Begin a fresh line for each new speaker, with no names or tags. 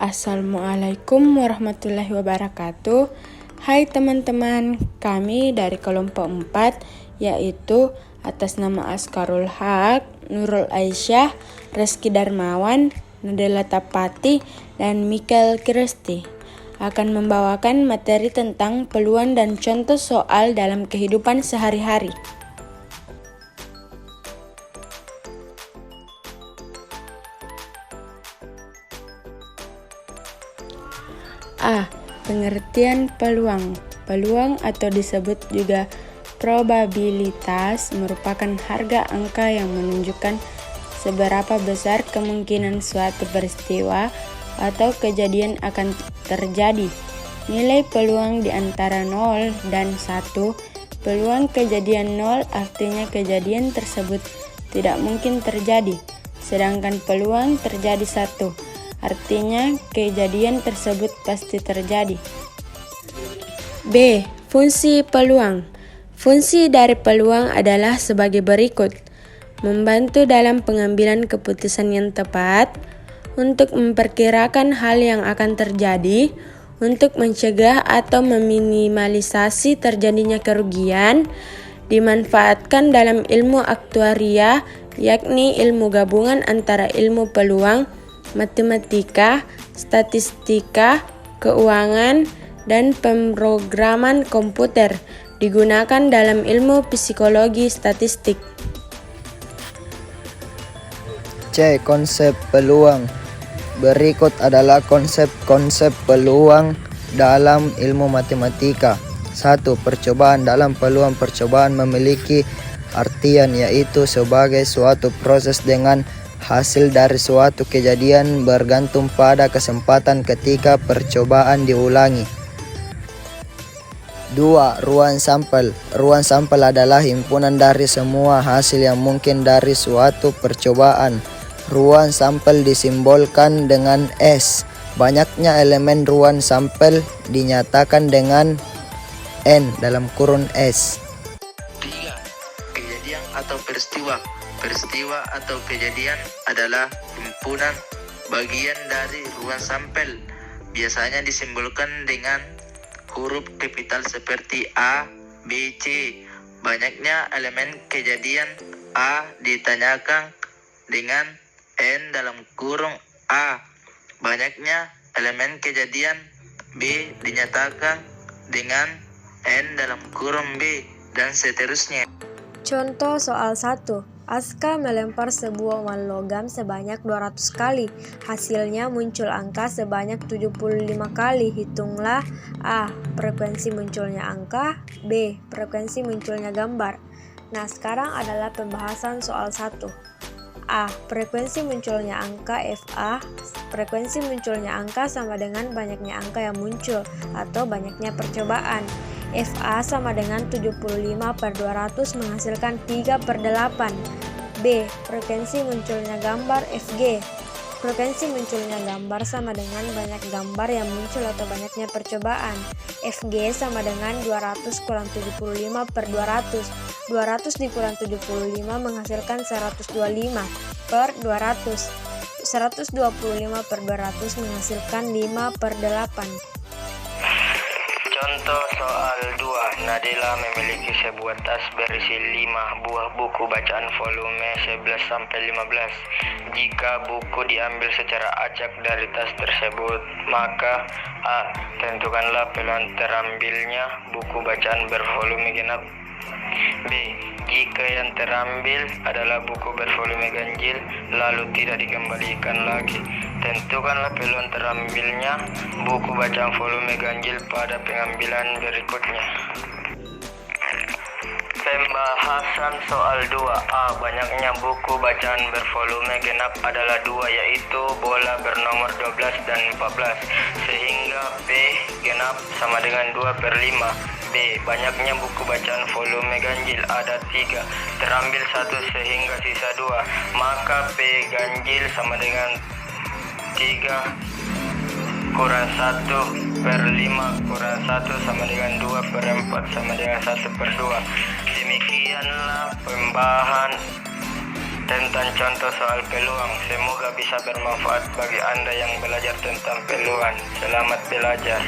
Assalamualaikum warahmatullahi wabarakatuh. Hai teman-teman, kami dari kelompok 4 yaitu atas nama Askarul Haq, Nurul Aisyah, Reski Darmawan, Nadela Tapati, dan Michael Kirsti akan membawakan materi tentang peluang dan contoh soal dalam kehidupan sehari-hari. A. Pengertian peluang. Peluang atau disebut juga probabilitas merupakan harga angka yang menunjukkan seberapa besar kemungkinan suatu peristiwa atau kejadian akan terjadi. Nilai peluang di antara 0 dan 1. Peluang kejadian 0 artinya kejadian tersebut tidak mungkin terjadi, sedangkan peluang terjadi 1 artinya kejadian tersebut pasti terjadi. B. Fungsi peluang. Fungsi dari peluang adalah sebagai berikut: membantu dalam pengambilan keputusan yang tepat, untuk memperkirakan hal yang akan terjadi, untuk mencegah atau meminimalisasi terjadinya kerugian, dimanfaatkan dalam ilmu aktuaria, yakni ilmu gabungan antara ilmu peluang, matematika, statistika, keuangan, dan pemrograman komputer, digunakan dalam ilmu psikologi statistik.
C. Konsep peluang. Berikut adalah konsep-konsep peluang dalam ilmu matematika. 1. Percobaan. Dalam peluang, percobaan memiliki artian yaitu sebagai suatu proses dengan hasil dari suatu kejadian bergantung pada kesempatan ketika percobaan diulangi. 2. Ruang sampel. Ruang sampel adalah himpunan dari semua hasil yang mungkin dari suatu percobaan. Ruang sampel disimbolkan dengan S. Banyaknya elemen ruang sampel dinyatakan dengan N dalam kurun S.
3. Kejadian atau peristiwa. Peristiwa atau kejadian adalah himpunan bagian dari ruang sampel. Biasanya disimbolkan dengan huruf kapital seperti A, B, C. Banyaknya elemen kejadian A ditanyakan dengan N dalam kurung A. Banyaknya elemen kejadian B dinyatakan dengan N dalam kurung B, dan seterusnya.
Contoh soal 1. Aska melempar sebuah uang logam sebanyak 200 kali. Hasilnya muncul angka sebanyak 75 kali. Hitunglah A. Frekuensi munculnya angka. B. Frekuensi munculnya gambar. Nah, sekarang adalah pembahasan soal 1. A. Frekuensi munculnya angka FA. Frekuensi munculnya angka sama dengan banyaknya angka yang muncul atau banyaknya percobaan. FA sama dengan 75/200 menghasilkan 3/8. B. Frekuensi munculnya gambar FG. Frekuensi munculnya gambar sama dengan banyak gambar yang muncul atau banyaknya percobaan. FG sama dengan 200 kurang 75/200. 200 dikurang 75 menghasilkan 125/200. 125/200 menghasilkan 5/8.
Contoh soal 2. Nadela memiliki sebuah tas berisi 5 buah buku bacaan volume 11-15. Jika buku diambil secara acak dari tas tersebut, maka A. Tentukanlah peluang terambilnya buku bacaan bervolume genap. B. Jika yang terambil adalah buku bervolume ganjil, lalu tidak dikembalikan lagi, tentukanlah peluang terambilnya buku bacaan volume ganjil pada pengambilan berikutnya. Pembahasan soal 2A. Banyaknya buku bacaan bervolume genap adalah 2, yaitu bola bernomor 12 dan 14, sehingga P genap sama dengan 2/5. B. Banyaknya buku bacaan volume ganjil ada 3, terambil 1 sehingga sisa 2, maka P ganjil sama dengan 3 kurang 1/5 kurang 1 sama dengan 2/4 sama dengan 1/2. Demikianlah tentang contoh soal peluang. Semoga bisa bermanfaat bagi Anda yang belajar tentang peluang. Selamat belajar.